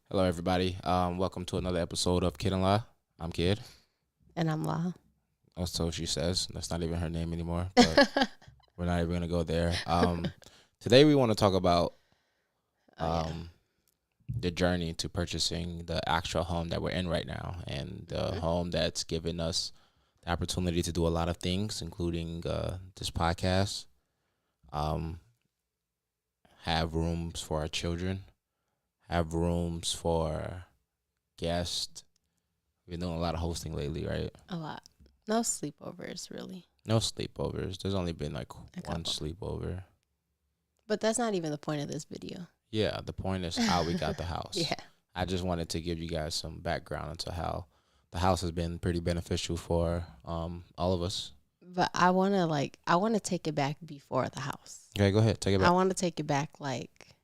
Hello, everybody. Welcome to another episode of Kid and La. I'm Kid. And I'm La. Oh, so she says. That's not even her name anymore, but we're not even going to go there. Today, we want to talk about Oh yeah. the journey to purchasing the actual home that we're in right now and the Mhm. home that's given us the opportunity to do a lot of things, including this podcast, um, have rooms for our children, have rooms for guests. We've been doing a lot of hosting lately, right? A lot. No sleepovers really. No sleepovers. There's only been like A one couple. sleepover. But that's not even the point of this video. Yeah, the point is how we got the house. Yeah. I just wanted to give you guys some background into how the house has been pretty beneficial for all of us. But I wanna take it back before the house. Okay, go ahead. Take it I back. wanna take it back like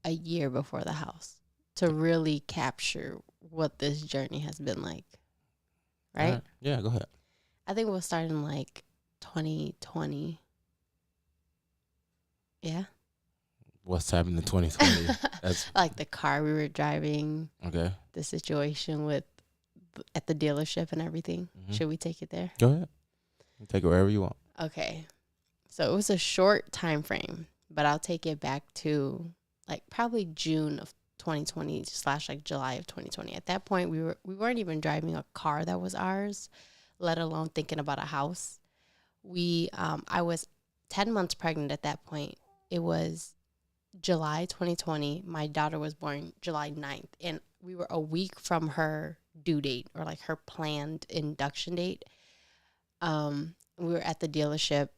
a year before the house to really capture what this journey has been like. All Right? Yeah, go ahead. I think we'll start in like 2020. Yeah. What's happened in 2020? That's Like the car we were driving, okay. the situation with at the dealership and everything. Mhm. Should we take it there? Go ahead. Take it wherever you want. Okay. So it was a short time frame, but I'll take it back to like probably June of 2020 slash like July of 2020. At that point, we weren't even driving a car that was ours, let alone thinking about a house. I was 10 months pregnant at that point. It was July 2020. My daughter was born July 9th, and we were a week from her due date or like her planned induction date. We were at the dealership.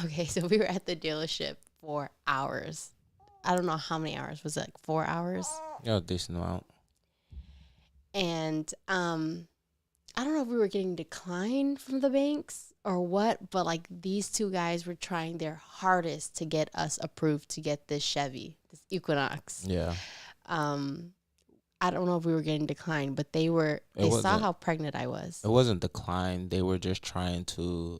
Okay, so we were at the dealership for hours. I don't know how many hours. Was it like 4 hours? Yeah, decent amount. And I don't know if we were getting declined from the banks or what, but like these two guys were trying their hardest to get us approved to get this Chevy, this Equinox. Yeah. I don't know if we were getting declined, but they It saw wasn't. how pregnant I was. It wasn't declined. They were just trying to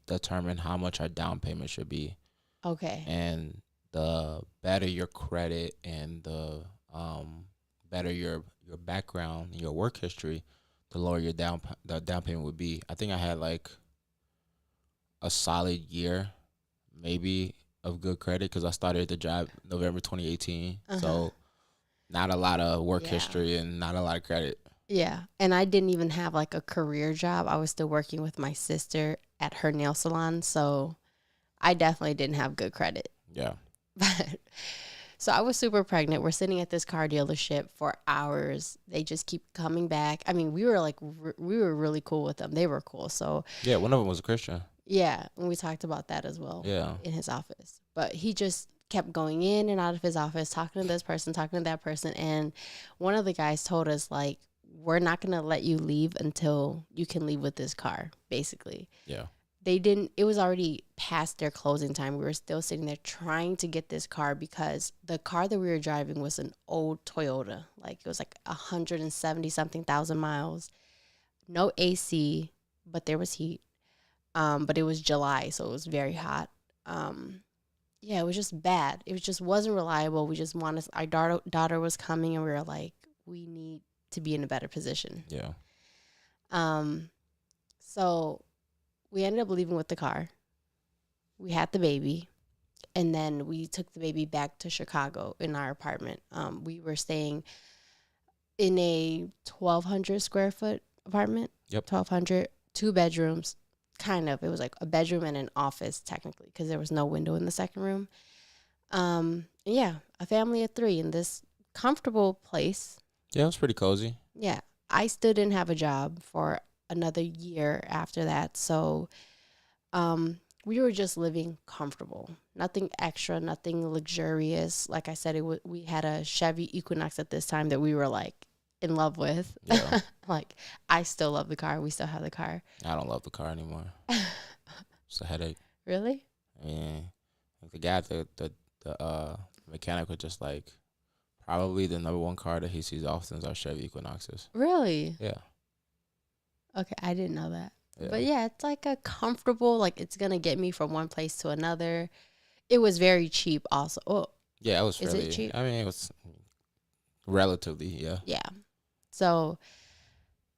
determine how much our down payment should be. Okay. And the better your credit and the better your background, your work history, the lower the down payment would be. I think I had like a solid year, maybe of good credit because I started the job November 2018. Uh-huh. So not a lot of work Yeah. history and not a lot of credit. Yeah. And I didn't even have like a career job. I was still working with my sister at her nail salon. So I definitely didn't have good credit. Yeah. But so I was super pregnant. We're sitting at this car dealership for hours. They just keep coming back. I mean, we were like, we were really cool with them. They were cool. So Yeah, one of them was a Christian. yeah, and we talked about that as well. Yeah. In his office. But he just kept going in and out of his office, talking to this person, talking to that person. And one of the guys told us, like, we're not going to let you leave until you can leave with this car, basically. Yeah. They didn't, it was already past their closing time. We were still sitting there trying to get this car because the car that we were driving was an old Toyota. Like, it was like 170 something thousand miles. No AC, but there was heat. But it was July, so it was very hot. Yeah, it was just bad. It was just wasn't reliable. We just wanted our daughter was coming, and we were like, we need to be in a better position. Yeah. So we ended up leaving with the car. We had the baby, and then we took the baby back to Chicago in our apartment. We were staying in a 1,200 square foot apartment. Yep. 1,200, 2 bedrooms. Kind of. It was like a bedroom and an office technically because there was no window in the second room. Yeah, a family of 3 in this comfortable place. Yeah, it was pretty cozy. Yeah, I still didn't have a job for another year after that. So we were just living comfortable. Nothing extra, nothing luxurious. Like I said, we had a Chevy Equinox at this time that we were like in love with. Yeah. Like, I still love the car. We still have the car. I don't love the car anymore. It's a headache. Really? I mean, like the guy, the mechanic was just like, probably the number one car that he sees often is our Chevy Equinoxes. Really? Yeah. Okay, I didn't know that. Yeah. But yeah, it's like a comfortable, like it's going to get me from one place to another. It was very cheap also. Oh, Yeah, it was Is it fairly. cheap? I mean, it was Relatively, yeah. Yeah. So,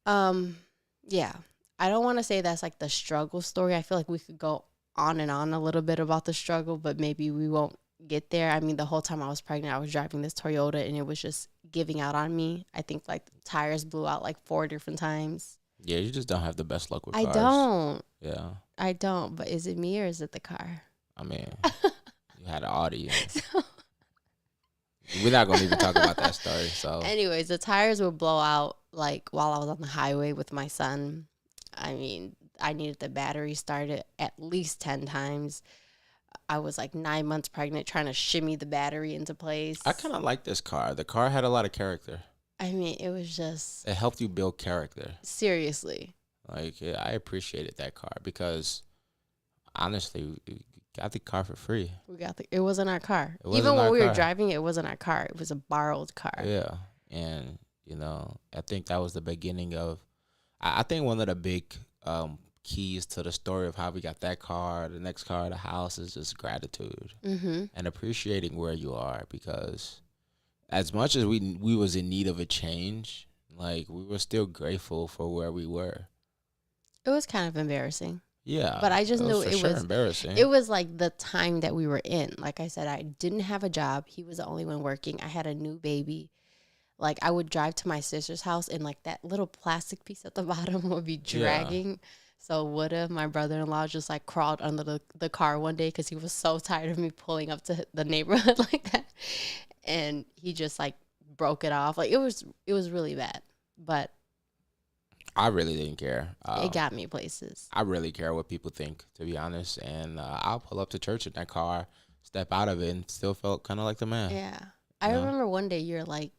um, yeah. I don't want to say that's like the struggle story. I feel like we could go on and on a little bit about the struggle, but maybe we won't get there. I mean, the whole time I was pregnant, I was driving this Toyota and it was just giving out on me. I think like the tires blew out like 4 different times. Yeah, you just don't have the best luck with I cars. don't. Yeah. I don't. But is it me or is it the car? I mean, you had an Audi. So, We're not going to even talk about that story. So, anyways, the tires would blow out like while I was on the highway with my son. I mean, I needed the battery started at least 10 times. I was like 9 months pregnant trying to shimmy the battery into place. I kind of like this car. The car had a lot of character. I mean, it was just It helped you build character. seriously. Like, yeah, I appreciated that car because, honestly, we got the car for free. It wasn't our car. It wasn't Even when our we were car. driving, it wasn't our car. It was a borrowed car. Yeah. And, I think that was the beginning of, I think one of the big keys to the story of how we got that car, the next car, the house is just gratitude and appreciating where you are, because as much as we was in need of a change, like we were still grateful for where we were. It was kind of embarrassing. Yeah. But I just knew for it sure was embarrassing. it was like the time that we were in. Like I said, I didn't have a job. He was the only one working. I had a new baby. Like I would drive to my sister's house and like that little plastic piece at the bottom would be dragging. So my brother-in-law just like crawled under the car one day because he was so tired of me pulling up to the neighborhood like that. And he just like broke it off. Like it was really bad. But I really didn't care. it got me places. I really care what people think, to be honest. And I'll pull up to church in that car, step out of it, and still felt kind of like the man. Yeah. I remember one day you're like,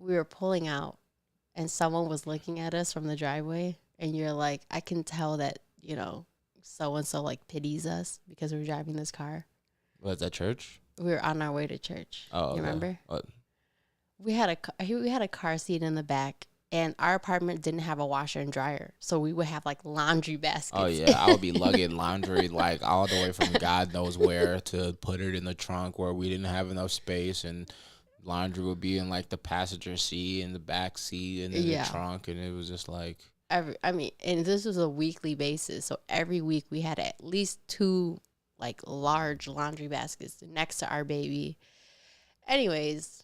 we were pulling out and someone was looking at us from the driveway and you're like, I can tell that, so-and-so like pities us because we're driving this car. Was that church? We were on our way to church. Oh, you remember? What? We had a car seat in the back and our apartment didn't have a washer and dryer. So we would have like laundry baskets. Oh, yeah. I would be lugging laundry like all the way from God knows where to put it in the trunk where we didn't have enough space, and laundry would be in like the passenger seat and the back seat and in the trunk, and it was just like and this was a weekly basis, so every week we had at least 2 like large laundry baskets next to our baby. Anyways,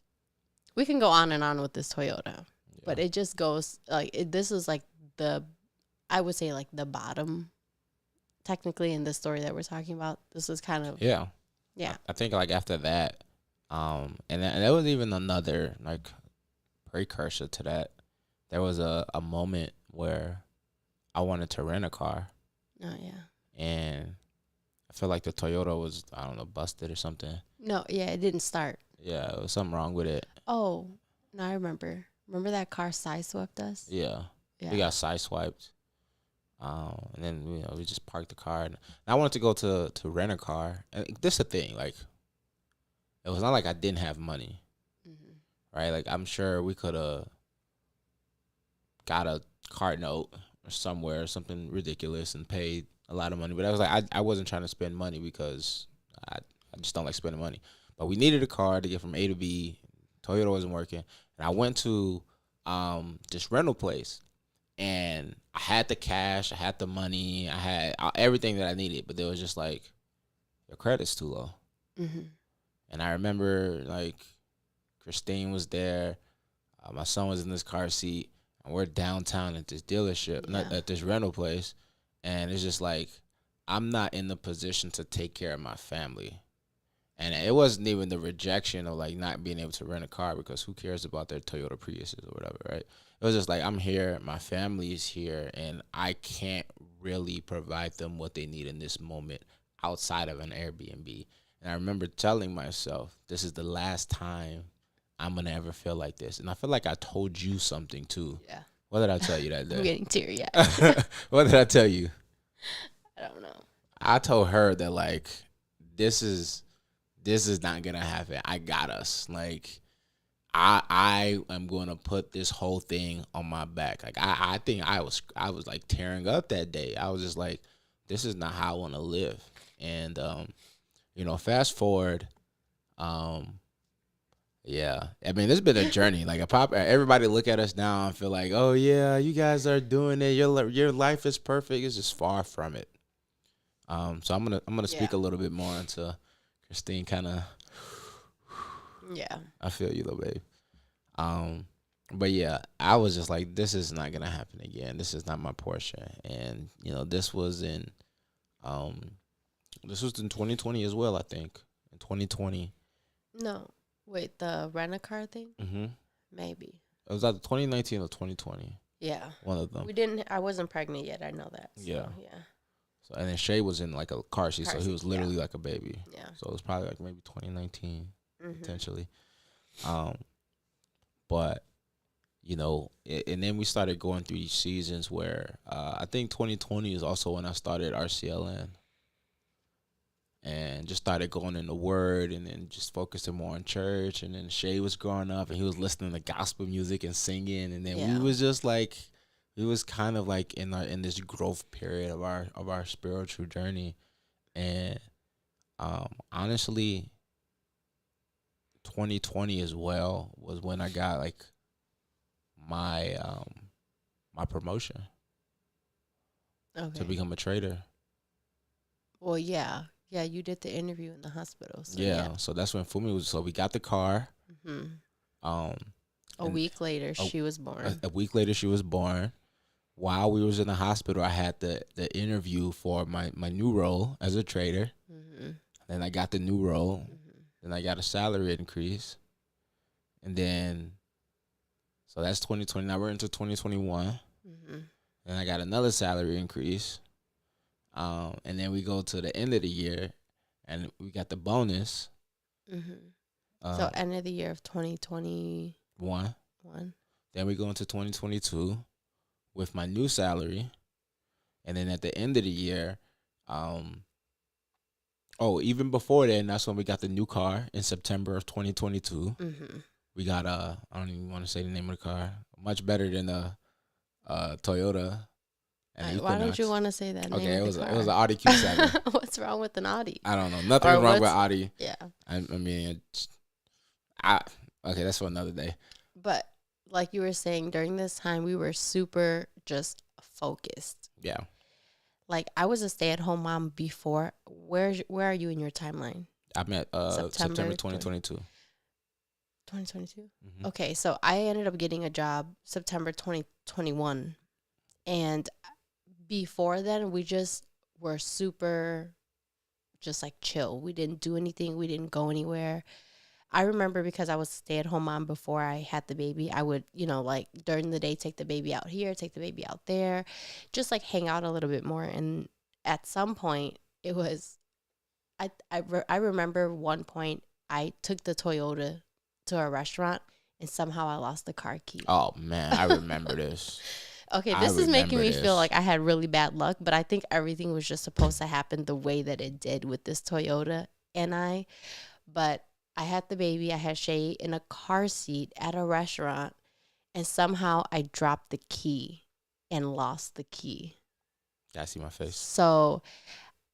we can go on and on with this Toyota, but it just goes like this is like I would say like the bottom technically in the story that we're talking about. This was kind of yeah. I think like after that, and there was even another like precursor to that. There was a moment where I wanted to rent a car. Oh yeah. And I feel like the Toyota was, I don't know, busted or something. No, yeah, it didn't start. Yeah, there was something wrong with it. Oh, no, I remember. Remember that car sideswept us? Yeah. We got sideswiped. And then we just parked the car. And I wanted to go to rent a car. And this is the thing, like, it was not like I didn't have money, right? Like, I'm sure we could have got a car note or somewhere, or something ridiculous, and paid a lot of money. But I was like, I wasn't trying to spend money because I just don't like spending money. But we needed a car to get from A to B. Toyota wasn't working. And I went to this rental place. And I had the cash, I had the money, I had everything that I needed. But they was just like, your credit's too low. And I remember, like, Christine was there. My son was in this car seat. And we're downtown at this dealership, not at this rental place. And it's just like, I'm not in the position to take care of my family. And it wasn't even the rejection of like not being able to rent a car, because who cares about their Toyota Priuses or whatever, right? It was just like, I'm here, my family is here, and I can't really provide them what they need in this moment outside of an Airbnb. And I remember telling myself, this is the last time I'm going to ever feel like this. And I feel like I told you something too. Yeah. What did I tell you that day? I'm getting teary-eyed. What did I tell you? I don't know. I told her that, like, this is not going to happen. I got us. Like, I am going to put this whole thing on my back. Like, I think I was like tearing up that day. I was just like, this is not how I want to live. And, fast forward, Yeah, I mean, it's been a journey. Like a pop, everybody look at us now and feel like, oh yeah, you guys are doing it. Your life is perfect. It's just far from it. So I'm gonna Yeah. speak a little bit more into Christine. Kind of, Yeah. I feel you, little babe. Um, but yeah, I was just like, this is not gonna happen again. This is not my portion. And um, this was in 2020 as well. I think in 2020. No. Wait, the rent a car thing? Mm-hmm. Maybe. It was either 2019 or 2020. Yeah. One of them. I wasn't pregnant yet. I know that. So, Yeah. Yeah. So and then Shay was in like a car seat, Car so he was seat, literally like a baby. Yeah. So it was probably like maybe 2019 Mhm. potentially. But and then we started going through these seasons where I think 2020 is also when I started RCLN and just started going in the Word and then just focusing more on church. And then Shay was growing up and he was listening to gospel music and singing, and then Yeah. we was just like, we was kind of like in this growth period of our spiritual journey. And honestly, 2020 as well was when I got like my my promotion Okay. to become a trader. Well, yeah. Yeah, you did the interview in the hospital. So Yeah, so that's when Fumi was. So we got the car. hmm Um, A and week later, she was born. a week later, she was born. While we was in the hospital, I had the interview for my new role as a trader. hmm Then I got the new role. hmm Then I got a salary increase. And then, so that's 2020. Now we're into 2021. hmm And I got another salary increase. And then we go to the end of the year, and we got the bonus. hmm So end of the year of 2021. One. Then we go into 2022 with my new salary, and then at the end of the year, even before then, that's when we got the new car in September of 2022. hmm We got I don't even want to say the name of the car. Much better than a Toyota. And Why don't you want to say that? Okay, name it was of the it was an car? Audi Q7. What's wrong with an Audi? I don't know. Nothing wrong with Audi. Yeah. I mean, okay, that's for another day. But like you were saying, during this time, we were super just focused. Yeah. Like I was a stay-at-home mom before. Where are you in your timeline? I'm at September 2022. 2022? Mm-hmm. Okay, so I ended up getting a job September 2021. And before then, we just were super just like chill. We didn't do anything. We didn't go anywhere. I remember because I was a stay-at-home mom before I had the baby, I would, like during the day, take the baby out here, take the baby out there, just like hang out a little bit more. And at some point, it was, I remember one point I took the Toyota to a restaurant and somehow I lost the car key. Oh man, I remember this. Okay, this is making me feel like I had really bad luck, but I think everything was just supposed to happen the way that it did with this Toyota but I had the baby, I had Shay in a car seat at a restaurant, and somehow I dropped the key and lost the key. Yeah, I see my face. So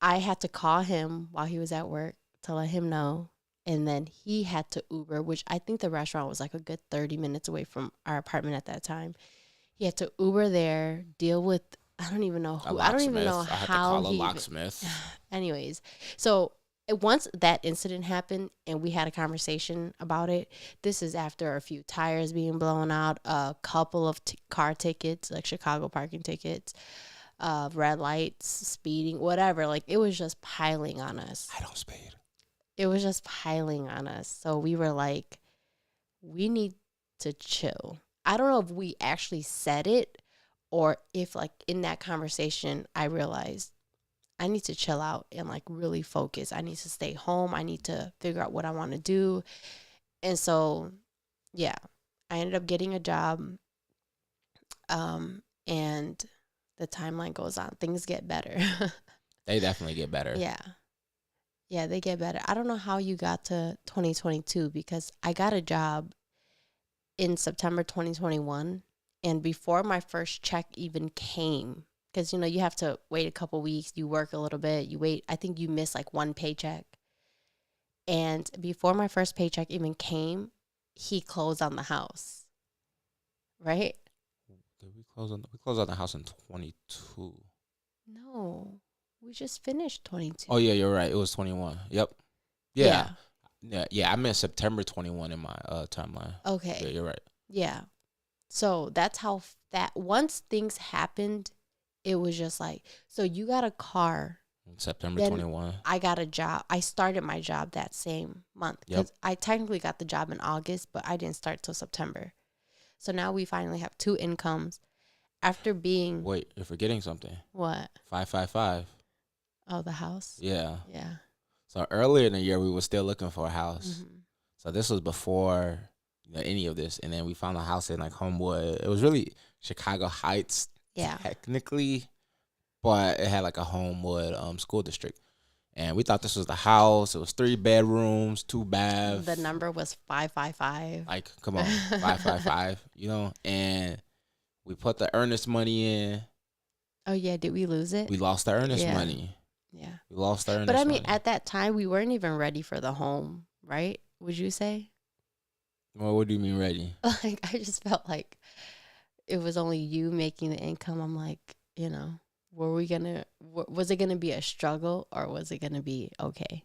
I had to call him while he was at work to let him know. And then he had to Uber, which I think the restaurant was like a good 30 minutes away from our apartment at that time. He had to Uber there, deal with, I don't even know who. I don't even know I had to how call a locksmith. Anyways, so once that incident happened and we had a conversation about it, this is after a few tires being blown out, a couple of car tickets, like Chicago parking tickets, red lights, speeding, whatever. Like it was just piling on us. I don't speed. It was just piling on us. So we were like, we need to chill. I don't know if we actually said it or if like in that conversation, I realized I need to chill out and like really focus. I need to stay home. I need to figure out what I want to do. And so, yeah, I ended up getting a job. And the timeline goes on. Things get better. They definitely get better. Yeah. Yeah, they get better. I don't know how you got to 2022 because I got a job in September 2021. And before my first check even came, because, you have to wait a couple weeks. You work a little bit. You wait. I think you miss like one paycheck. And before my first paycheck even came, he closed on the house, right? Did we closed on the house in 22? No, we just finished 22. Oh yeah, you're right. It was 21. Yep. Yeah. Yeah. I meant September 21 in my timeline. Okay. Yeah, you're right. Yeah. So that's how that once things happened, it was just like, so you got a car. September Then 21. I got a job. I started my job that same month because Yep. I technically got the job in August, but I didn't start till September. So now we finally have two incomes after being Wait, you're forgetting something. what? 555. Oh, the house. Yeah. Yeah. So earlier in the year, we were still looking for a house. Mm-hmm. So this was before any of this, and then we found a house in like Homewood. It was really Chicago Heights, Yeah. technically, but it had like a Homewood school district, and we thought this was the house. It was 3 bedrooms, 2 baths. The number was 555. Like, come on, 555, and we put the earnest money in. Oh yeah, did we lose it? We lost the earnest Yeah. money. Yeah. We lost the earnest But I money. mean, at that time, we weren't even ready for the home, right? Would you say? Well, what do you mean ready? Like, I just felt like it was only you making the income. I'm like, was it gonna be a struggle or was it gonna be okay?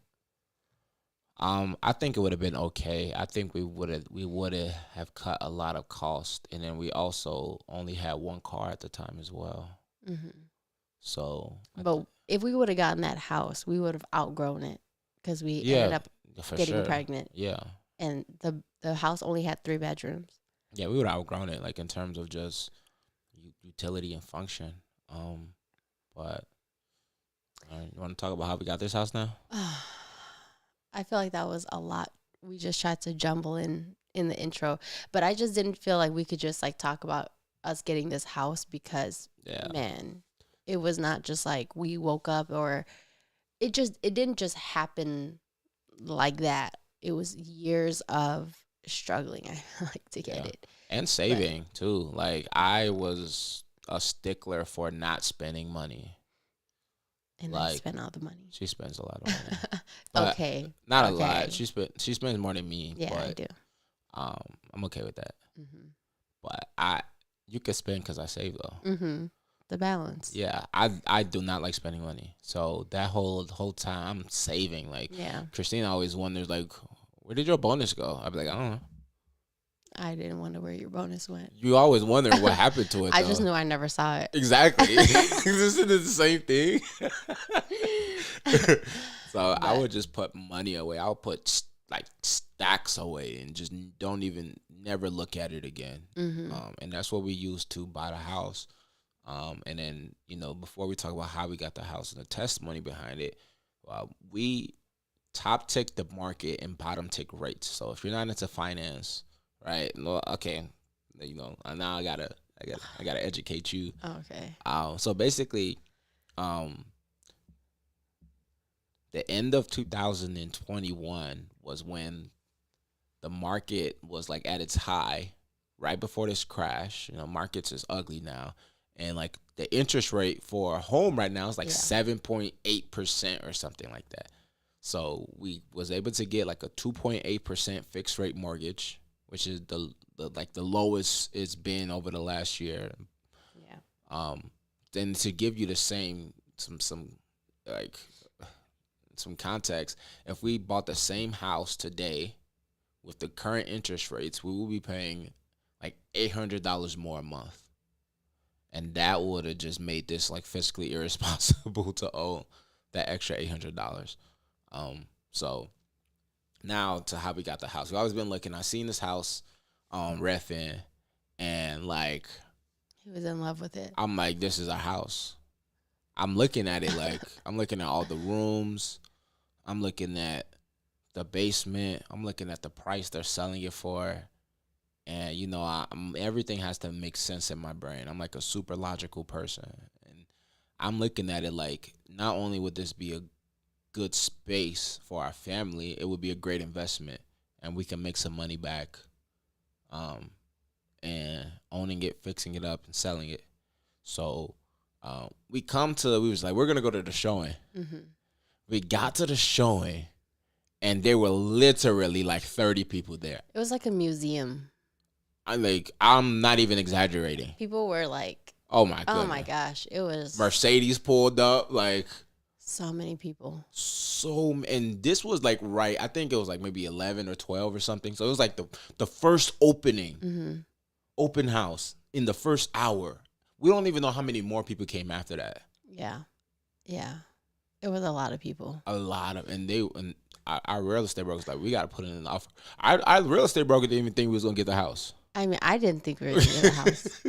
I think it would have been okay. I think we would have cut a lot of cost, and then we also only had one car at the time as well. Mm-hmm. So, But if we would have gotten that house, we would have outgrown it because we ended up for getting sure. pregnant, Yeah, and the house only had 3 bedrooms. yeah, we would have outgrown it, like in terms of just utility and function. But you want to talk about how we got this house now? I feel like that was a lot. We just tried to jumble in the intro, but I just didn't feel like we could just like talk about us getting this house because man, it was not just like we woke up or it didn't just happen like that. It was years of struggling. I like to get it. And saving too. Like, I was a stickler for not spending money. And like, I spent all the money. She spends a lot of money. Okay. Not a lot. She spends more than me. Yeah, but, I do. I'm okay with that. Mm-hmm. But you could spend because I save though. Mm-hmm. The balance. Yeah, I do not like spending money. So that whole time I'm saving. Like, Christina always wonders, like, where did your bonus go? I'd be like, I don't know. I didn't wonder where your bonus went. You always wonder what happened to it. I just knew I never saw it. Exactly. Isn't it the same thing? So I would just put money away. I would put like stacks away and just never look at it again. Mm-hmm. And that's what we used to buy the house. And then, before we talk about how we got the house and the testimony behind it, we top tick the market and bottom tick rates. So if you're not into finance, right? Well, okay, now I gotta educate you. Okay. So basically, the end of 2021 was when the market was like at its high, right before this crash. Markets is ugly now, and like the interest rate for a home right now is like 7.8% or something like that. So we was able to get like a 2.8% fixed rate mortgage, which is the lowest it's been over the last year. Yeah. Then to give you the same some context, if we bought the same house today with the current interest rates, we will be paying like $800 more a month. And that would have just made this like fiscally irresponsible to owe that extra $800. So now to how we got the house. We've always been looking. I seen this house on Redfin, and like he was in love with it. I'm like, this is our house. I'm looking at it like I'm looking at all the rooms. I'm looking at the basement. I'm looking at the price they're selling it for. And, everything has to make sense in my brain. I'm like a super logical person. And I'm looking at it like, not only would this be a good space for our family, it would be a great investment. And we can make some money back and owning it, fixing it up, and selling it. So we was like, we're going to go to the showing. Mm-hmm. We got to the showing, and there were literally like 30 people there. It was like a museum. I'm not even exaggerating. People were like, oh my goodness. Oh my gosh. It was Mercedes pulled up, like so many people. And this was like I think it was like maybe 11 or 12 or something. So it was like the first opening, open house in the first hour. We don't even know how many more people came after that. Yeah. Yeah. It was a lot of people. And our real estate broker was like, we got to put in an offer. Our real estate broker didn't even think we was going to get the house. I mean, I didn't think we were going to get the house.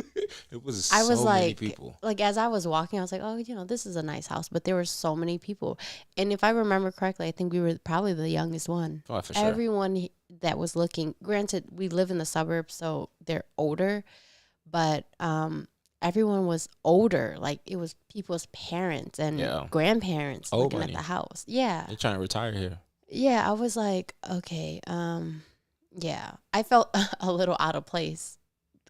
It was so many people. Like, as I was walking, I was like, oh, this is a nice house. But there were so many people. And if I remember correctly, I think we were probably the youngest one. Oh, for sure. Everyone that was looking, granted, we live in the suburbs, so they're older. But everyone was older. Like, it was people's parents and grandparents looking at the house. Yeah. They're trying to retire here. Yeah, I was like, okay, yeah. I felt a little out of place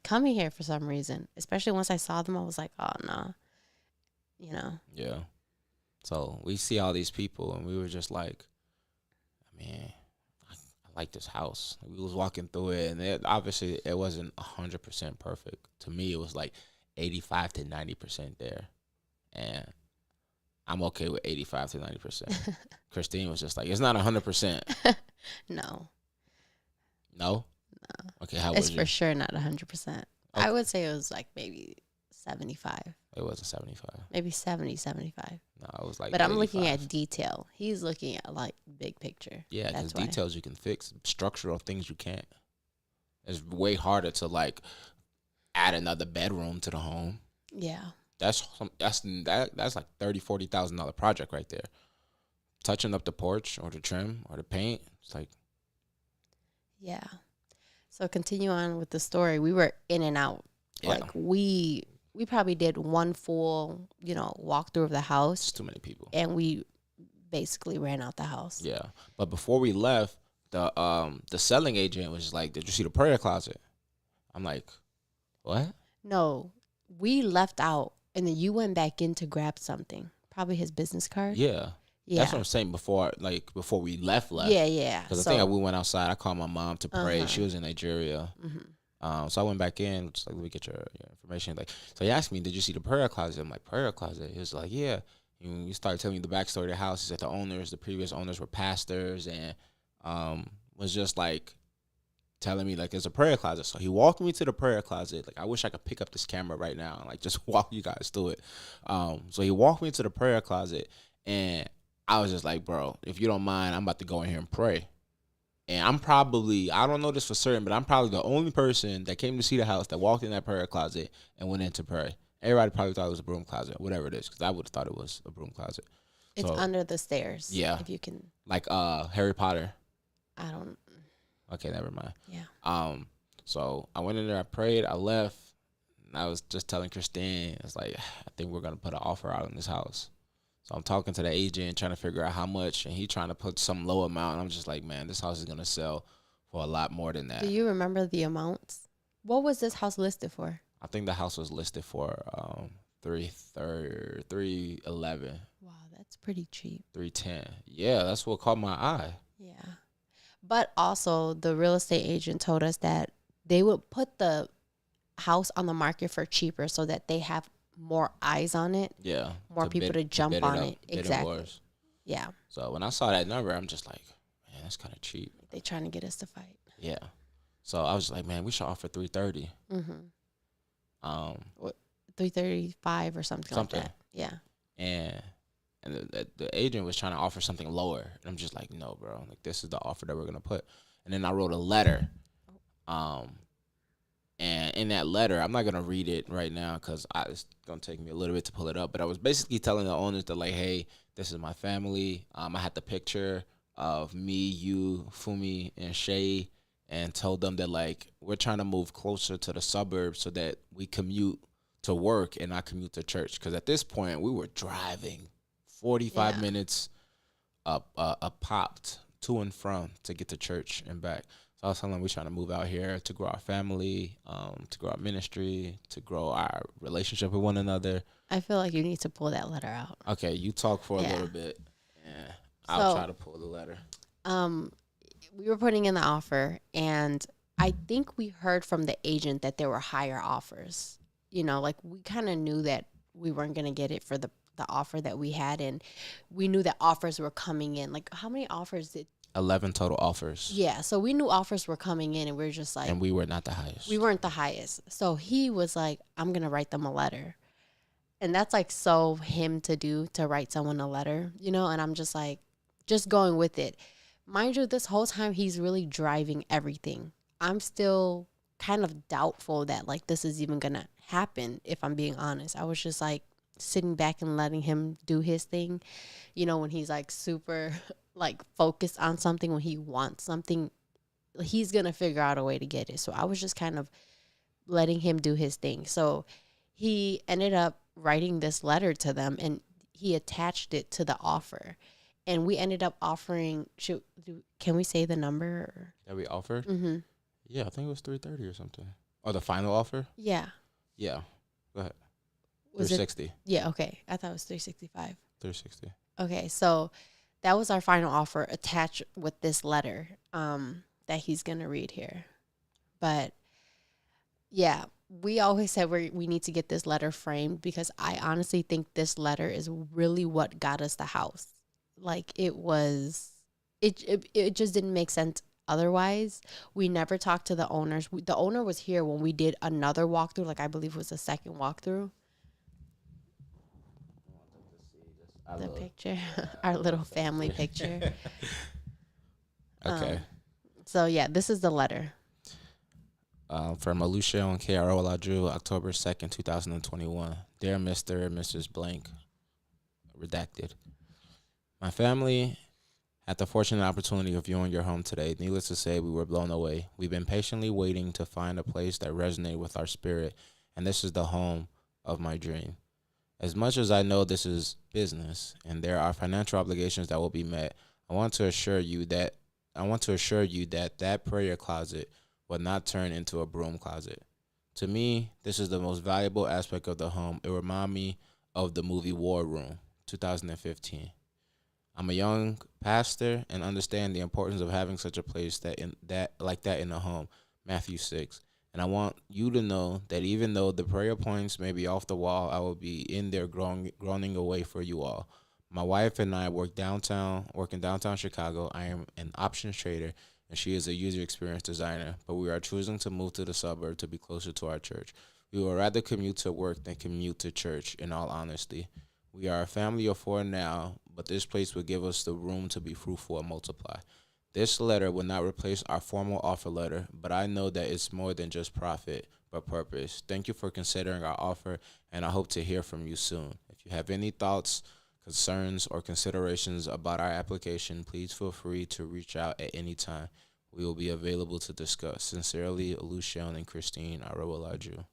coming here for some reason. Especially once I saw them, I was like, oh, no. Yeah. So we see all these people, and we were just like, man, I like this house. We was walking through it, and obviously it wasn't 100% perfect. To me, it was like 85 to 90% there. And I'm okay with 85 to 90%. Christine was just like, it's not 100%. No. No? No. Okay, how was It's for sure not 100%. Okay. I would say it was like maybe 75. It wasn't 75. Maybe 70, 75. No, it was like But 85. I'm looking at detail. He's looking at like big picture. Yeah, because details you can fix. Structural things you can't. It's way harder to like add another bedroom to the home. Yeah. That's like $30,000-$40,000 project right there. Touching up the porch or the trim or the paint, it's like. Yeah. So continue on with the story. We were in and out. Yeah. Like we probably did one full, walkthrough of the house. It's too many people. And we basically ran out the house. Yeah. But before we left, the selling agent was like, "Did you see the prayer closet?" I'm like, "What?" No. We left out and then you went back in to grab something. Probably his business card. Yeah. Yeah. That's what I'm saying before we left. Yeah. Because I think we went outside. I called my mom to pray. She was in Nigeria. Mm-hmm. So I went back in, just like, let me get your information. Like, so he asked me, "Did you see the prayer closet?" I'm like, "Prayer closet?" He was like, "Yeah." And you started telling me the backstory of the house. He said the previous owners were pastors, and was just like telling me like there's a prayer closet. So he walked me to the prayer closet. Like, I wish I could pick up this camera right now and like just walk you guys through it. So he walked me to the prayer closet, and I was just like, "Bro, if you don't mind, I'm about to go in here and pray." And I don't know this for certain, but I'm probably the only person that came to see the house that walked in that prayer closet and went in to pray. Everybody probably thought it was a broom closet, whatever it is, because I would have thought it was a broom closet. It's under the stairs. Yeah. If you can. Like Harry Potter. I don't. Okay, never mind. Yeah. So I went in there, I prayed, I left, and I was just telling Christine, it's like, I think we're going to put an offer out on this house. So I'm talking to the agent, trying to figure out how much, and he trying to put some low amount. And I'm just like, man, this house is going to sell for a lot more than that. Do you remember the amounts? What was this house listed for? I think the house was listed for $311. Wow, that's pretty cheap. $310. Yeah, that's what caught my eye. Yeah. But also, the real estate agent told us that they would put the house on the market for cheaper so that they have more eyes on it. Yeah. More people to jump on it. Exactly. Yeah. So when I saw that number, I'm just like, man, that's kind of cheap. They're trying to get us to fight. Yeah. So I was like, man, we should offer $330. What, 335 or something like that. Yeah. And the agent was trying to offer something lower. And I'm just like, no, bro. Like, this is the offer that we're going to put. And then I wrote a letter. And in that letter, I'm not going to read it right now because it's going to take me a little bit to pull it up. But I was basically telling the owners that, like, hey, this is my family. I had the picture of me, you, Fumi, and Shay, and told them that, like, we're trying to move closer to the suburbs so that we commute to work and not commute to church. Because at this point, we were driving 45 minutes popped to and from to get to church and back. So I was telling them we're trying to move out here to grow our family, to grow our ministry, to grow our relationship with one another. I feel like you need to pull that letter out. Okay, you talk for a little bit. Yeah, I'll try to pull the letter. Um, we were putting in the offer, and I think we heard from the agent that there were higher offers. You know, like we kind of knew that we weren't gonna get it for the offer that we had, and we knew that offers were coming in. Like, how many offers did? 11 total offers. Yeah, so we knew offers were coming in, and we were just like, And we were not the highest. we weren't the highest. So he was like, I'm gonna write them a letter. And that's like so him to do, to write someone a letter, you know? And I'm just like, just going with it. Mind you, this whole time he's really driving everything. I'm still kind of doubtful that like this is even gonna happen, if I'm being honest. I was just like sitting back and letting him do his thing. You know, when he's like super like focused on something, when he wants something, he's gonna figure out a way to get it. So I was just kind of letting him do his thing. So he ended up writing this letter to them, and he attached it to the offer. And we ended up offering, can we say the number? That we offered? Mm-hmm. Yeah, I think it was 330 or something. Oh, the final offer? Yeah. Yeah. Go ahead. Was 360. Yeah, okay. I thought it was 365. 360. Okay, so that was our final offer attached with this letter that he's going to read here. But yeah, we always said we need to get this letter framed, because I honestly think this letter is really what got us the house. Like it just didn't make sense otherwise. We never talked to the owners. The owner was here when we did another walkthrough, like I believe it was the second walkthrough. The picture, our little family picture. Okay. So yeah, this is the letter. From Alicia and KRO Laju, October 2nd, 2021. Dear Mr. and Mrs. Blank, redacted. My family had the fortunate opportunity of viewing your home today. Needless to say, we were blown away. We've been patiently waiting to find a place that resonated with our spirit, and this is the home of my dream. As much as I know this is business and there are financial obligations that will be met, I want to assure you that that prayer closet will not turn into a broom closet. To me, this is the most valuable aspect of the home. It reminds me of the movie War Room, 2015. I'm a young pastor and understand the importance of having such a place like that in a home, Matthew 6. And I want you to know that even though the prayer points may be off the wall, I will be in there groaning away for you all. My wife and I work in downtown Chicago. I am an options trader, and she is a user experience designer, but we are choosing to move to the suburb to be closer to our church. We would rather commute to work than commute to church, in all honesty. We are a family of 4 now, but this place will give us the room to be fruitful and multiply. This letter will not replace our formal offer letter, but I know that it's more than just profit, but purpose. Thank you for considering our offer, and I hope to hear from you soon. If you have any thoughts, concerns, or considerations about our application, please feel free to reach out at any time. We will be available to discuss. Sincerely, Lucian and Christine Arowalaju.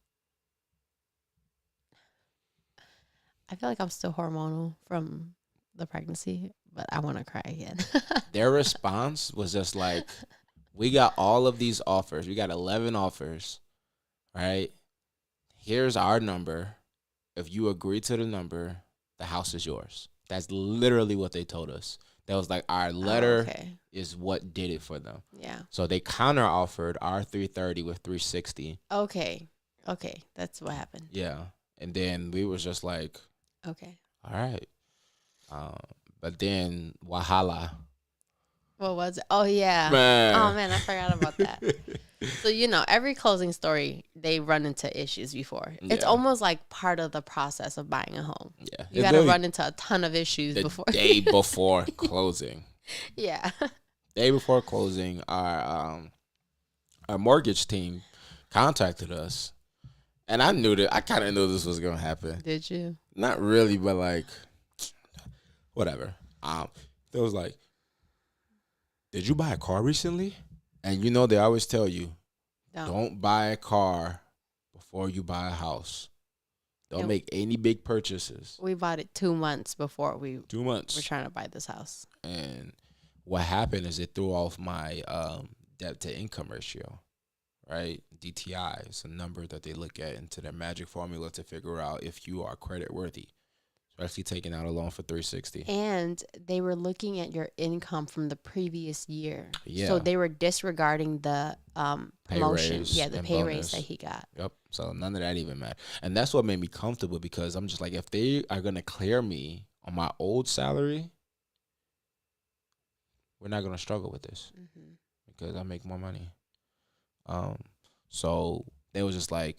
I feel like I'm still hormonal from the pregnancy, but I want to cry again. Their response was just like, we got all of these offers. We got 11 offers, right? Here's our number. If you agree to the number, the house is yours. That's literally what they told us. That was like, our letter is what did it for them. Yeah. So they counter offered our 330 with 360. Okay. That's what happened. Yeah. And then we was just like, okay. All right. But then Wahala. What was it? Oh, yeah. Man. Oh, man, I forgot about that. So, every closing story, they run into issues before. Yeah. It's almost like part of the process of buying a home. Yeah. You got to run into a ton of issues before. Day before closing. Yeah. Day before closing, our mortgage team contacted us. And I kind of knew this was going to happen. Did you? Not really, but like, whatever. They was like, did you buy a car recently? And they always tell you, don't buy a car before you buy a house. Don't make any big purchases. We bought it 2 months before 2 months. We're trying to buy this house. And what happened is it threw off my debt to income ratio, right? DTI is a number that they look at into their magic formula to figure out if you are credit worthy. Especially taking out a loan for 360. And they were looking at your income from the previous year. Yeah. So they were disregarding the Pay promotion. raise Yeah, the and pay bonus. raise that he got. Yep. So none of that even mattered. And that's what made me comfortable, because I'm just like, if they are going to clear me on my old salary, we're not going to struggle with this because I make more money. So they was just like,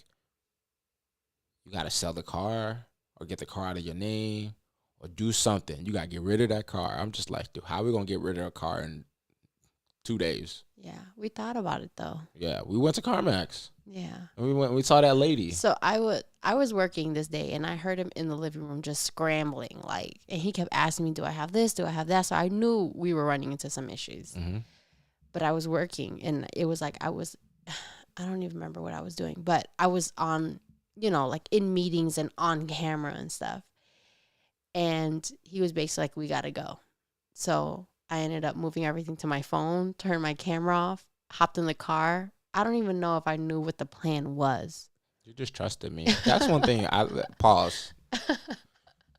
you got to sell the car or get the car out of your name or do something. You got to get rid of that car. I'm just like, dude, how are we going to get rid of a car in 2 days? Yeah, we thought about it though. Yeah, we went to CarMax. Yeah. And we saw that lady. So I was working this day and I heard him in the living room just scrambling, like, and he kept asking me, do I have this? Do I have that? So I knew we were running into some issues. Mm-hmm. But I was working and it was like I don't even remember what I was doing, but I was on, like in meetings and on camera and stuff. And he was basically like, we got to go. So I ended up moving everything to my phone, turned my camera off, hopped in the car. I don't even know if I knew what the plan was. You just trusted me. That's one thing. Pause.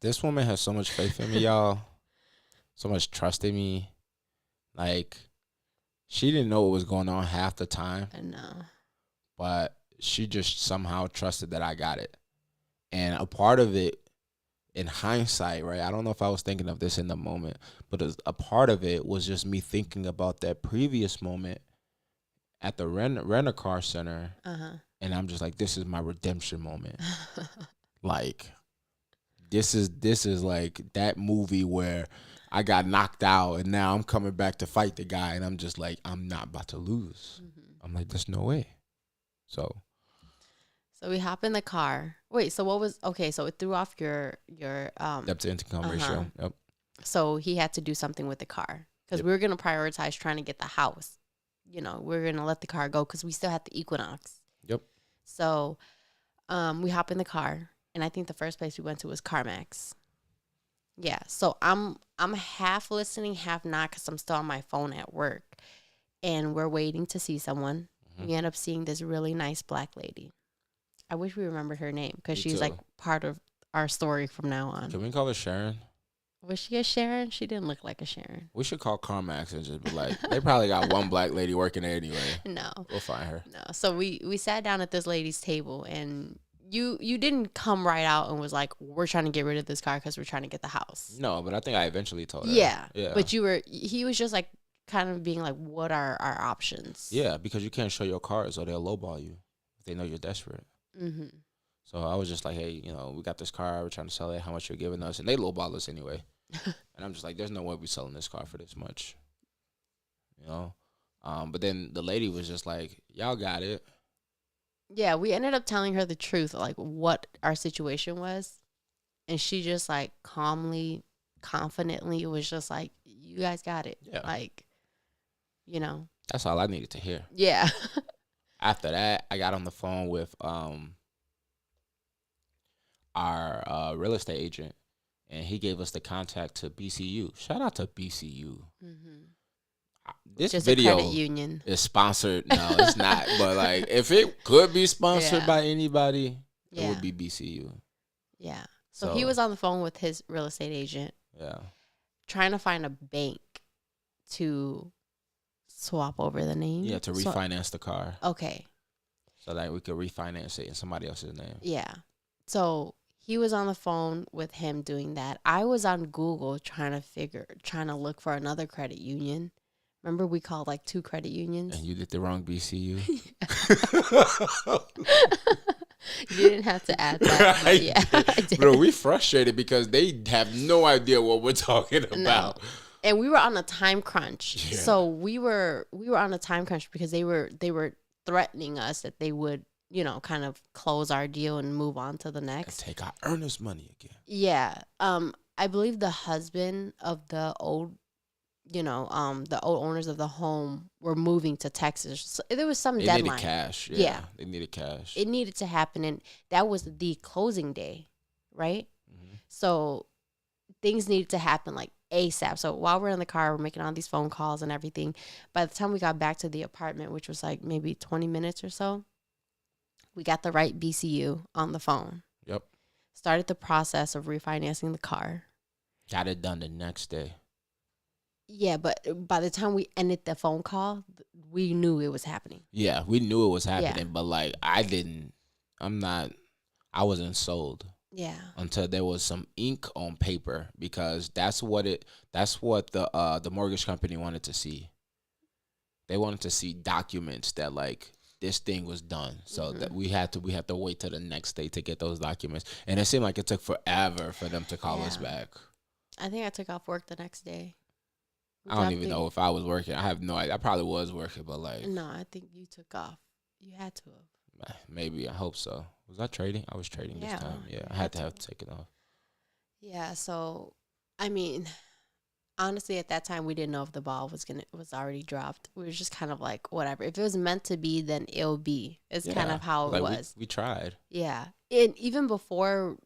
This woman has so much faith in me, y'all. So much trust in me. Like, she didn't know what was going on half the time. I know. But she just somehow trusted that I got it. And a part of it, in hindsight, right, I don't know if I was thinking of this in the moment, but a part of it was just me thinking about that previous moment at the rent-a-car center. And I'm just like, this is my redemption moment. Like, this is like that movie where I got knocked out and now I'm coming back to fight the guy, and I'm just like, I'm not about to lose. I'm like, there's no way. So we hop in the car. Wait, so what was okay? So it threw off your debt to income ratio. Yep. So he had to do something with the car because we were gonna prioritize trying to get the house. We're gonna let the car go because we still had the Equinox. Yep. So, we hop in the car, and I think the first place we went to was CarMax. Yeah. So I'm half listening, half not, because I'm still on my phone at work, and we're waiting to see someone. We end up seeing this really nice black lady. I wish we remembered her name because she's like part of our story from now on. Can we call her Sharon? Was she a Sharon? She didn't look like a Sharon. We should call CarMax and just be like, they probably got one black lady working there anyway. No. We'll find her. No. So we sat down at this lady's table, and you didn't come right out and was like, we're trying to get rid of this car because we're trying to get the house. No, but I think I eventually told her. Yeah. Yeah. But he was just like kind of being like, what are our options? Yeah, because you can't show your cards or they'll lowball you if they know you're desperate. Mm-hmm. So I was just like, hey, we got this car. We're trying to sell it. How much you're giving us? And they lowball us anyway. And I'm just like, there's no way we're selling this car for this much. But then the lady was just like, y'all got it. Yeah, we ended up telling her the truth, like what our situation was. And she just like calmly, confidently was just like, you guys got it. Yeah. Like, That's all I needed to hear. Yeah. After that, I got on the phone with our real estate agent, and he gave us the contact to BCU. Shout out to BCU. Mm-hmm. This Just video a credit union is sponsored. No, it's not. But like, if it could be sponsored Yeah. by anybody, it Yeah. would be BCU. Yeah. So he was on the phone with his real estate agent. Yeah. Trying to find a bank to swap over the name. Yeah, to refinance the car. Okay. So that we could refinance it in somebody else's name. Yeah. So he was on the phone with him doing that. I was on Google trying to look for another credit union. Remember we called like 2 credit unions? And you did the wrong BCU. You didn't have to add that. But yeah, I did. Bro, we frustrated because they have no idea what we're talking about. And we were on a time crunch. Yeah. So we were on a time crunch because they were threatening us that they would, kind of close our deal and move on to the next. And take our earnest money again. Yeah. I believe the husband of the old the old owners of the home were moving to Texas. So there was some deadline. They needed cash. Yeah. They needed cash. It needed to happen, and that was the closing day, right? Mm-hmm. So things needed to happen like ASAP. So while we're in the car, we're making all these phone calls and everything. By the time we got back to the apartment, which was like maybe 20 minutes or so, we got the right BCU on the phone. Yep. started the process of refinancing the car. Got it done the next day. Yeah, but by the time we ended the phone call, we knew it was happening. Yeah, we knew it was happening, Yeah. but like I wasn't sold Yeah. until there was some ink on paper, because that's what the mortgage company wanted to see. They wanted to see documents that like this thing was done. So that we had to wait till the next day to get those documents. And it seemed like it took forever for them to call us Yeah. back. I think I took off work the next day. We I don't dropped even it- know if I was working. I have no idea. I probably was working, but like No, I think you took off. You had to have. maybe, I hope so. Was I trading? I was trading Yeah, this time. Yeah, you I had had to to. have taken off. Yeah, so I mean, honestly, at that time we didn't know if the ball was already dropped. We were just kind of like, whatever. If it was meant to be, then it'll be. It's kind of how it like was. we tried. Yeah, and even before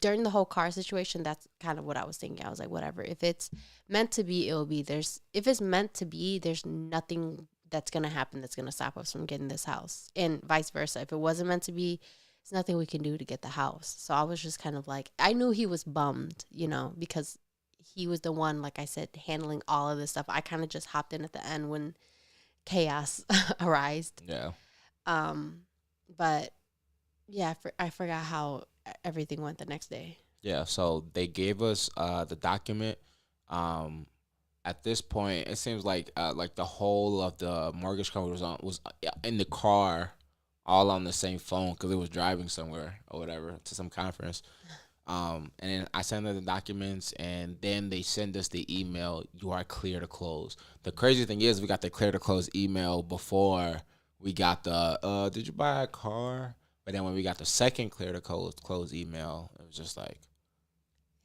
during the whole car situation, that's kind of what I was thinking. I was like, whatever. If it's meant to be, it'll be. If it's meant to be, there's nothing that's gonna happen that's gonna stop us from getting this house, and vice versa. If it wasn't meant to be, there's nothing we can do to get the house. So I was just kind of like, I knew he was bummed, because he was the one, like I said, handling all of this stuff. I kind of just hopped in at the end when chaos arose. Yeah. But yeah, I forgot how everything went the next day. Yeah, so they gave us the document. At this point, it seems like the whole of the mortgage company was in the car, all on the same phone, because it was driving somewhere or whatever to some conference. And then I sent them the documents, and then they send us the email. You are clear to close. The crazy thing is, we got the clear to close email before we got the did you buy a car? But then when we got the second clear to close email, it was just like,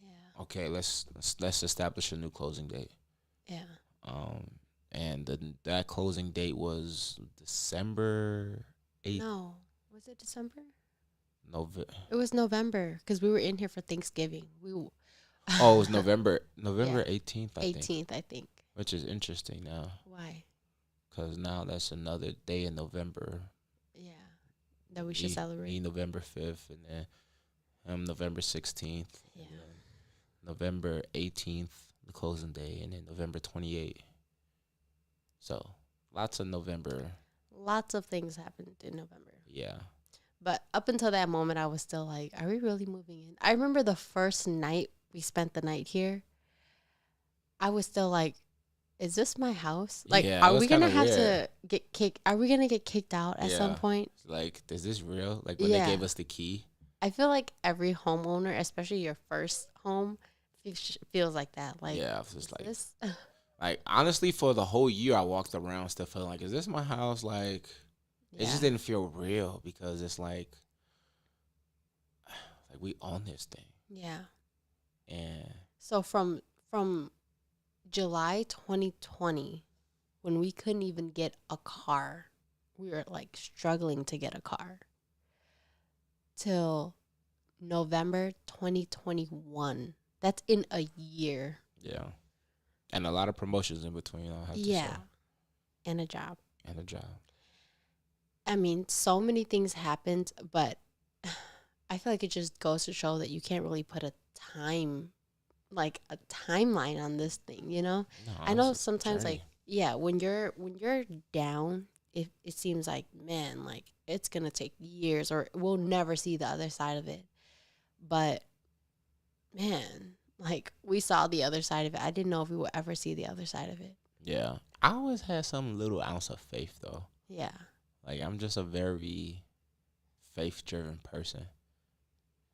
Yeah. okay, let's establish a new closing date. Yeah. And that closing date was December 8th. No, was it December? It It was November because we were in here for Thanksgiving. was November 18th, I think. 18th, I think. Which is interesting now, Why? because now that's another day in November. Yeah, that we should celebrate. November 5th, and then November 16th. Yeah. And then November 18th, the closing day, and then November 28th. So lots of November. Lots of things happened in November. Yeah. But up until that moment, I was still like, are we really moving in? I remember the first night we spent the night here, I was still like, is this my house? Like, Yeah, it are was we going to kinda have weird. to get kicked? Are we going to get kicked out at some Yeah. point? Like, is this real? Like when Yeah. they gave us the key. I feel like every homeowner, especially your first home, feels like that. Like, Yeah, I was just like, this? like honestly, for the whole year, I walked around still feeling like, is this my house? Like, it just didn't feel real, because it's like we own this thing. Yeah. And So from July 2020, when we couldn't even get a car, we were like struggling to get a car, till November 2021. That's in a year. yeah, and a lot of promotions in between. I have to Yeah. say, And a job. and a job. I mean, so many things happened, but I feel like it just goes to show that you can't really put a timeline on this thing, you know? No, I know it's a sometimes journey. like, yeah, when you're down, it seems like, man, like it's gonna take years or we'll never see the other side of it. But man, like we saw the other side of it. I didn't know if we would ever see the other side of it. Yeah, I always had some little ounce of faith though. Yeah. Like, I'm just a very faith-driven person.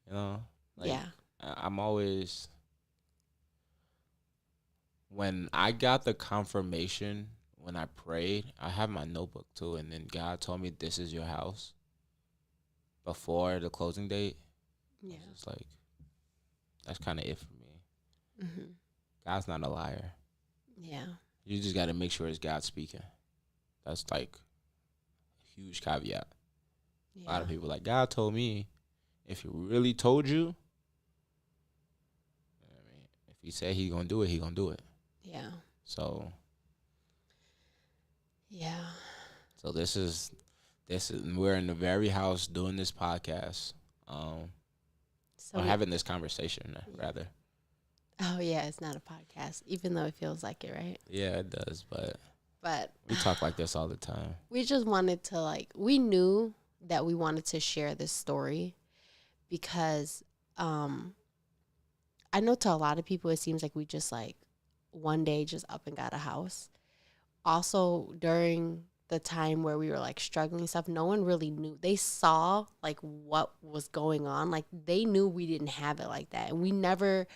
You know? Like, Yeah. I'm always, when I got the confirmation, when I prayed, I have my notebook too, and then God told me, this is your house, before the closing date. Yeah. I was just like, that's kind of it for me. Mm-hmm. God's not a liar. Yeah. You just got to make sure it's God speaking. That's like a huge caveat. Yeah. A lot of people like, God told me. If he really told you, I mean, if he said he gonna do it, he gonna do it. Yeah. So Yeah. so this is we're in the very house doing this podcast. So or having this conversation, rather. oh yeah, it's not a podcast, even though it feels like it, right? Yeah, it does, But we talk like this all the time. we just wanted to we knew that we wanted to share this story because I know to a lot of people it seems like we just one day just up and got a house. Also during the time where we were struggling stuff, no one really knew. They saw what was going on. They knew we didn't have it like that. And we never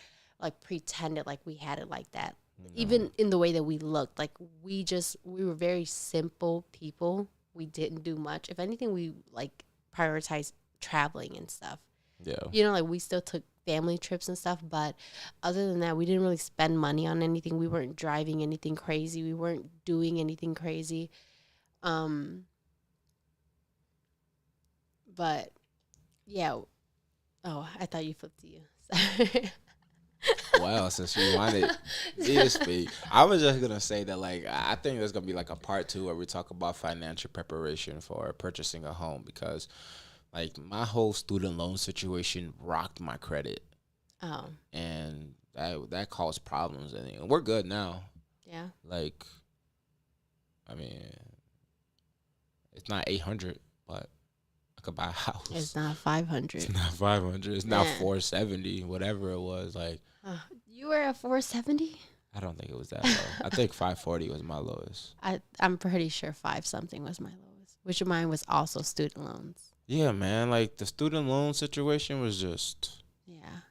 pretended like we had it like that. No. Even in the way that we looked. We were very simple people. We didn't do much. If anything, we prioritized traveling and stuff. Yeah. We still took family trips and stuff, but other than that, we didn't really spend money on anything. We weren't driving anything crazy. We weren't doing anything crazy. But yeah. Oh, I thought you flipped to you. Sorry. Wow, since you wanted me to speak, I was just gonna say that I think there's gonna be a part 2 where we talk about financial preparation for purchasing a home, because my whole student loan situation rocked my credit. Oh. And that caused problems, and we're good now. Yeah. I mean, it's not 800, but I could buy a house. It's not 500. It's not 500. It's not 470, whatever it was. You were at 470? I don't think it was that low. I think 540 was my lowest. I'm pretty sure 5 something was my lowest, which of mine was also student loans. Yeah, man. The student loan situation was just. Yeah.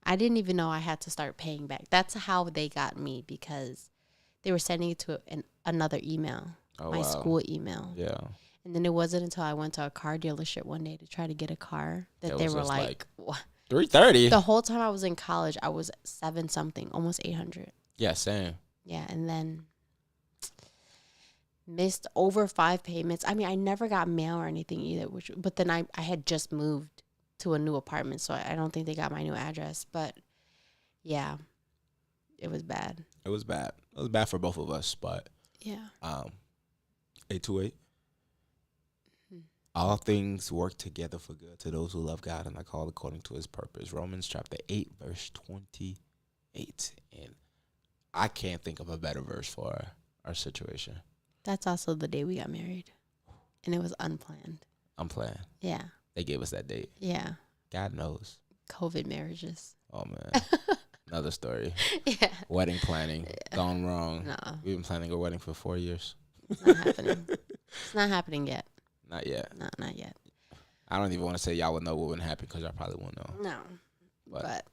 I didn't even know I had to start paying back. That's how they got me, because they were sending it to another email, my school email. Yeah. And then it wasn't until I went to a car dealership one day to try to get a car that they were what? 330. The whole time I was in college, I was 7 something, almost 800. Yeah, same. Yeah, and then missed over 5 payments. I mean, I never got mail or anything either, but then I had just moved to a new apartment, so I don't think they got my new address. But yeah, it was bad. It was bad. It was bad for both of us, but yeah. 828. All things work together for good to those who love God and are called according to his purpose. Romans chapter 8, verse 28. And I can't think of a better verse for our situation. That's also the day we got married. And it was unplanned. Unplanned. Yeah. They gave us that date. Yeah. God knows. COVID marriages. Oh, man. Another story. Yeah. Wedding planning. Gone wrong. No. We've been planning a wedding for 4 years. It's not happening. It's not happening yet. Not yet. No, not yet. I don't even want to say y'all would know what would happen, because y'all probably won't know. No. But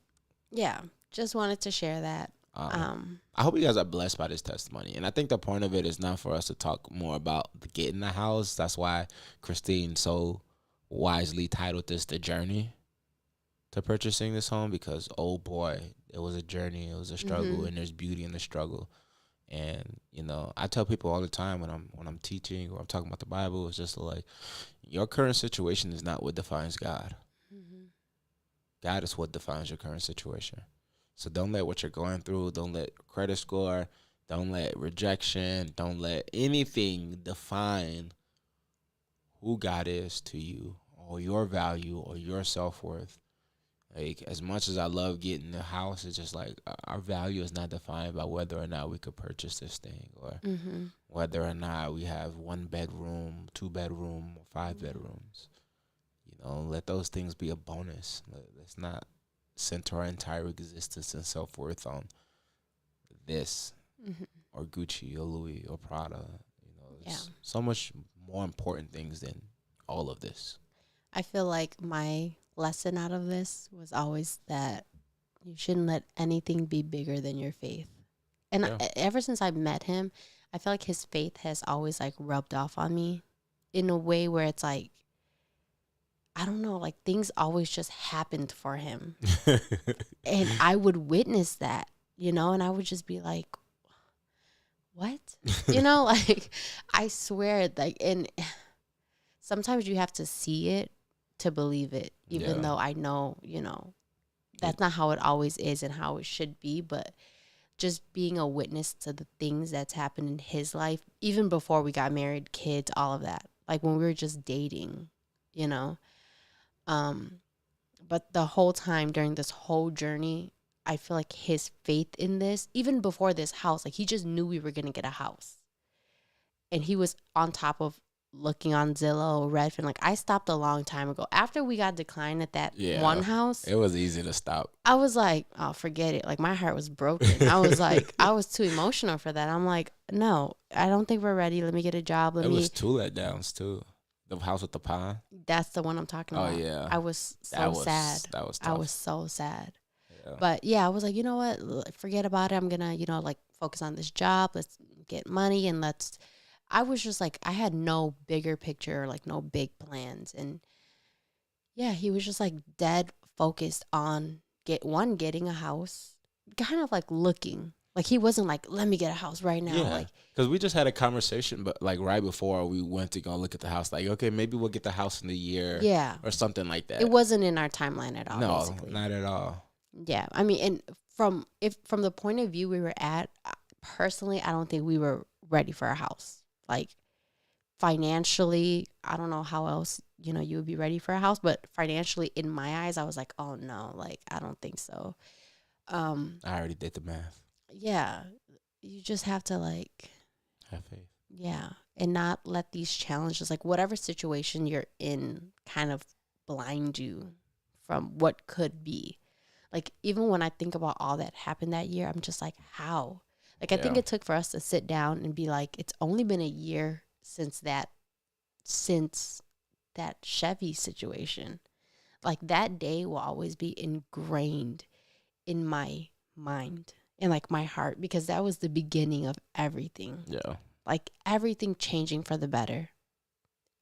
yeah, just wanted to share that. I hope you guys are blessed by this testimony. And I think the point of it is not for us to talk more about getting the house. That's why Christine so wisely titled this The Journey to Purchasing This Home, because, oh boy, it was a journey. It was a struggle, and there's beauty in the struggle. And, I tell people all the time when I'm teaching or I'm talking about the Bible, it's just your current situation is not what defines God. Mm-hmm. God is what defines your current situation. So don't let what you're going through, don't let credit score, don't let rejection, don't let anything define who God is to you, or your value, or your self-worth. As much as I love getting the house, it's just our value is not defined by whether or not we could purchase this thing, or whether or not we have 1 bedroom, 2 bedroom, or 5 bedrooms. Let those things be a bonus. Let's not center our entire existence and self-worth on this, or Gucci, or Louis, or Prada. There's so much more important things than all of this. I feel like my lesson out of this was always that you shouldn't let anything be bigger than your faith. And ever since I met him, I feel like his faith has always rubbed off on me in a way where it's I don't know, things always just happened for him. And I would witness that, and I would just be like, what? I swear, and sometimes you have to see it to believe it, even though I know, that's not how it always is and how it should be. But just being a witness to the things that's happened in his life, even before we got married, kids, all of that, when we were just dating, But the whole time during this whole journey, I feel like his faith in this, even before this house, like he just knew we were going to get a house. And he was on top of looking on Zillow, Redfin. Like I stopped a long time ago. After we got declined at that one house, it was easy to stop. I was like, oh, forget it. Like my heart was broken. I was like, I was too emotional for that. I'm like, no, I don't think we're ready. Let me get a job. It was 2 letdowns too. The house with the pond. That's the one I'm talking about. Oh yeah. I was so sad. That was tough. I was so sad. Yeah. But yeah, I was like, you know what? Forget about it. I'm gonna, like focus on this job. Let's get money and I was just like, I had no bigger picture, like no big plans. And yeah, he was just like dead focused on getting a house, kind of like looking. Like he wasn't like, let me get a house right now. Yeah, like because we just had a conversation, but like right before we went to go look at the house, like, okay, maybe we'll get the house in the year, yeah, or something like that. It wasn't in our timeline at all. No, basically. not at all. Yeah, I mean, and from the point of view we were at, personally, I don't think we were ready for a house. Like financially, I don't know how else you would be ready for a house, but financially, in my eyes, I was like, oh no, like I don't think so. I already did the math. Yeah, you just have to like have faith. Yeah, and not let these challenges, like whatever situation you're in, kind of blind you from what could be. Like even when I think about all that happened that year, I'm just like, how? Like I think it took for us to sit down and be like, it's only been a year since that Chevy situation. Like that day will always be ingrained in my mind and like my heart, because that was the beginning of everything. Yeah. Like everything changing for the better.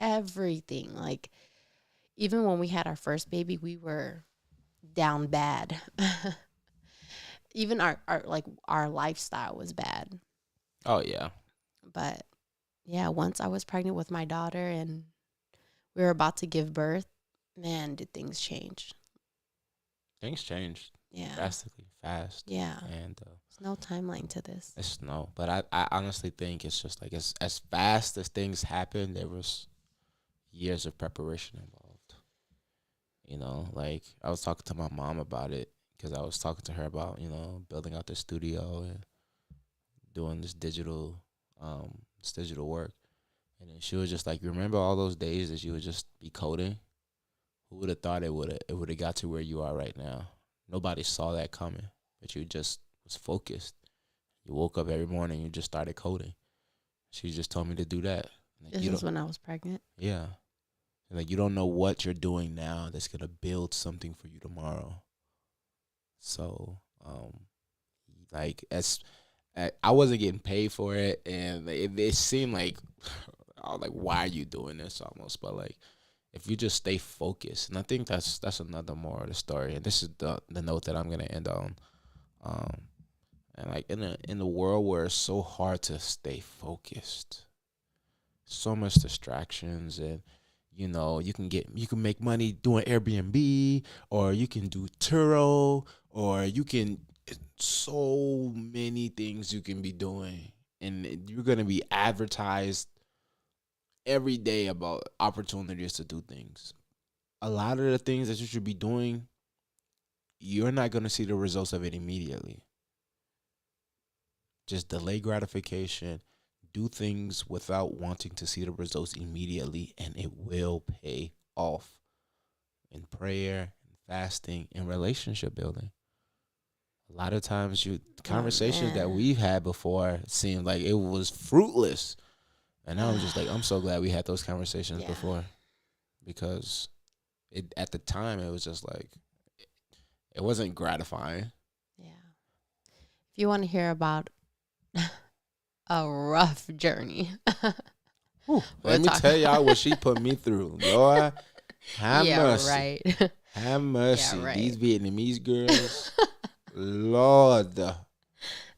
Everything. Like even when we had our first baby, we were down bad. Even our lifestyle was bad. Oh yeah. But yeah, once I was pregnant with my daughter and we were about to give birth, man, did things change. Things changed. Yeah. Drastically fast. Yeah. And there's no timeline to this. It's no. But I honestly think it's just like as fast as things happened, there was years of preparation involved. Like I was talking to my mom about it, because I was talking to her about, building out the studio and doing this digital work. And then she was just like, remember all those days that you would just be coding? Who would have thought it would have got to where you are right now? Nobody saw that coming, but you just was focused. You woke up every morning, you just started coding. She just told me to do that. Like, this is when I was pregnant? Yeah. And like, you don't know what you're doing now that's going to build something for you tomorrow. So, like, I wasn't getting paid for it, and it seemed like, I was like, why are you doing this almost? But like, if you just stay focused, and I think that's another more of the story, and this is the note that I'm gonna end on. And like in the world where it's so hard to stay focused, so much distractions, and you can make money doing Airbnb, or you can do Turo, or you can, so many things you can be doing, and you're gonna be advertised every day about opportunities to do things. A lot of the things that you should be doing, you're not going to see the results of it immediately. Just delay gratification. Do things without wanting to see the results immediately, and it will pay off in prayer, in fasting, in relationship building. A lot of times, conversations that we've had before seemed like it was fruitless. And I was just like, I'm so glad we had those conversations before, because at the time it was just like, it wasn't gratifying. Yeah. If you want to hear about a rough journey, let me tell y'all what she put me through. Lord, have mercy. Right. Have mercy. Yeah, right. These Vietnamese girls, Lord.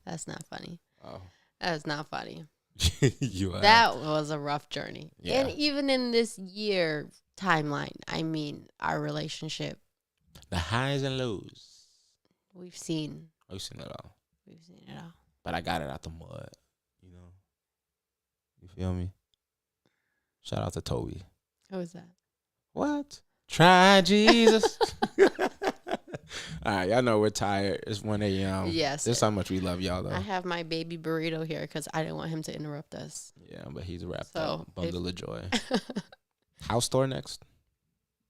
That's not funny. Oh. That is not funny. That was a rough journey. Yeah. And even in this year timeline, I mean, our relationship, the highs and lows, we've seen it all. But I got it out the mud, you feel me? Shout out to Toby. Who was that? What? Try Jesus. All right, y'all know we're tired. It's 1 a.m. Yes. This is how much we love y'all, though. I have my baby burrito here because I didn't want him to interrupt us. Yeah, but he's wrapped So, up. Bundle of joy. House tour next?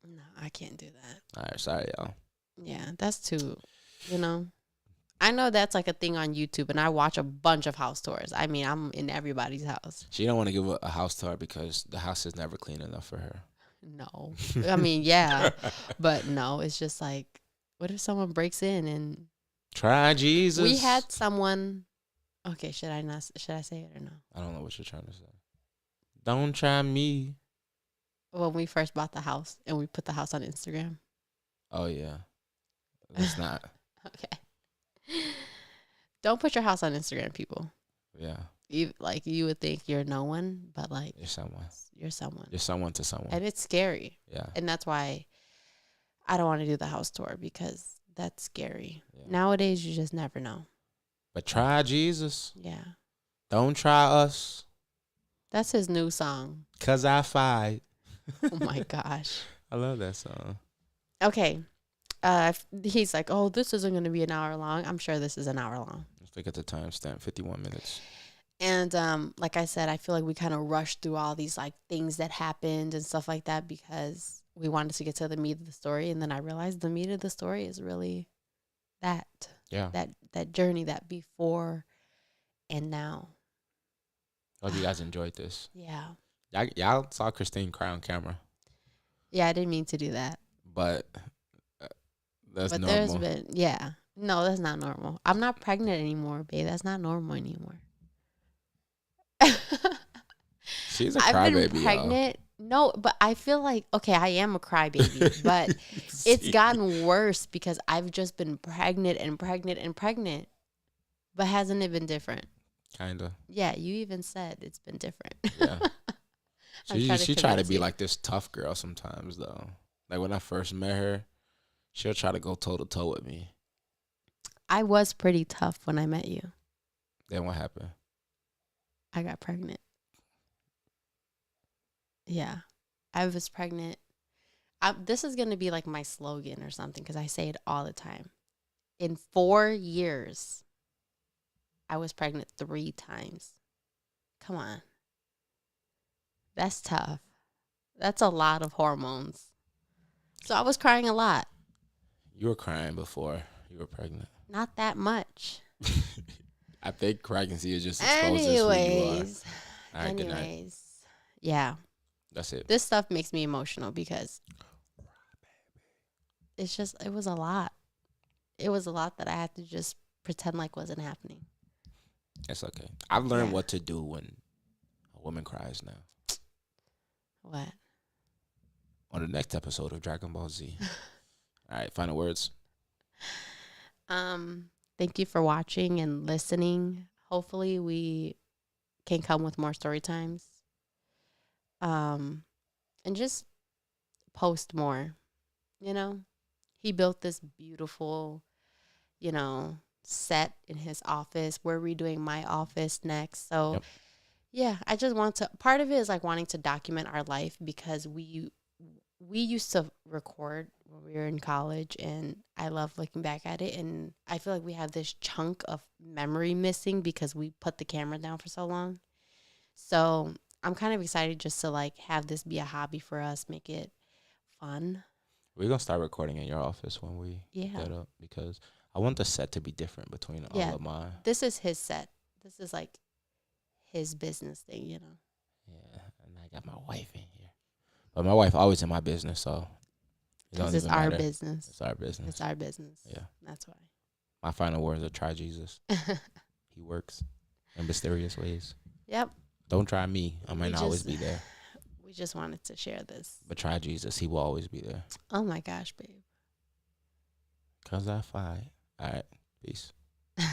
No, I can't do that. All right, sorry, y'all. Yeah, that's too, you know. I know that's like a thing on YouTube, and I watch a bunch of house tours. I mean, I'm in everybody's house. She don't want to give a house tour because the house is never clean enough for her. No. I mean, yeah, but no, it's just like, what if someone breaks in and Try Jesus. we had someone. Okay, should I say it or no? I don't know what you're trying to say. Don't try me. When we first bought the house and we put the house on Instagram. Oh, yeah. It's not. Okay. Don't put your house on Instagram, people. Yeah. You would think you're no one, but like You're someone. you're someone. You're someone to someone. And it's scary. Yeah. And that's why I don't want to do the house tour, because that's scary. Yeah. Nowadays you just never know. But try Jesus. Yeah. Don't try us. That's his new song. 'Cause I Oh my gosh. I love that song. Okay. He's like, oh, this isn't going to be an hour long. I'm sure this is an hour long. Let's look at the timestamp. 51 minutes. And like I said, I feel like we kind of rushed through all these like things that happened and stuff like that because we wanted to get to the meat of the story. And then I realized the meat of the story is really that. Yeah. That journey, that before and now. Hope you guys enjoyed this. Yeah. Y'all saw Christine cry on camera. Yeah, I didn't mean to do that. But that's But normal. there's been, yeah. No, that's not normal. I'm not pregnant anymore, babe. That's not normal anymore. She's a I've been crybaby, pregnant. No, but I feel like, okay, I am a crybaby, but it's gotten worse because I've just been pregnant and pregnant and pregnant. But hasn't it been different? Kind of. Yeah, you even said it's been different. Yeah. She tried to convince be you. like this tough girl sometimes, though. Like when I first met her, she'll try to go toe to toe with me. I was pretty tough when I met you. Then what happened? I got pregnant. Yeah, I was pregnant. This is going to be like my slogan or something because I say it all the time. In 4 years, I was pregnant 3 times. Come on. That's tough. That's a lot of hormones. So I was crying a lot. You were crying before you were pregnant. Not that much. I think pregnancy is just exposes who you are. Anyways. All right, good night. Yeah. That's it. This stuff makes me emotional because it was a lot. It was a lot that I had to just pretend like wasn't happening. It's okay. I've learned Yeah. what to do when a woman cries now. What? On the next episode of Dragon Ball Z. All right, final words. Thank you for watching and listening. Hopefully we can come with more story times. And just post more. You know, he built this beautiful, set in his office. We're redoing my office next. So, Yep. yeah, I just want to. Part of it is like wanting to document our life because we used to record when we were in college, and I love looking back at it. And I feel like we have this chunk of memory missing because we put the camera down for so long. So I'm kind of excited just to like have this be a hobby for us, make it fun. We're going to start recording in your office when we Yeah. get up because I want the set to be different between all Yeah. of mine. This is his set. This is like his business thing, Yeah, and I got my wife in here. But my wife always in my business, so it because don't it's even our matter. business. It's our business. It's our business. Yeah. That's My final words are try Jesus. He works in mysterious ways. Yep. Don't try me. I might We not always just- be there. We just wanted to share this. But try Jesus. He will always be there. Oh my gosh, babe. 'Cause I fight. All right. Peace.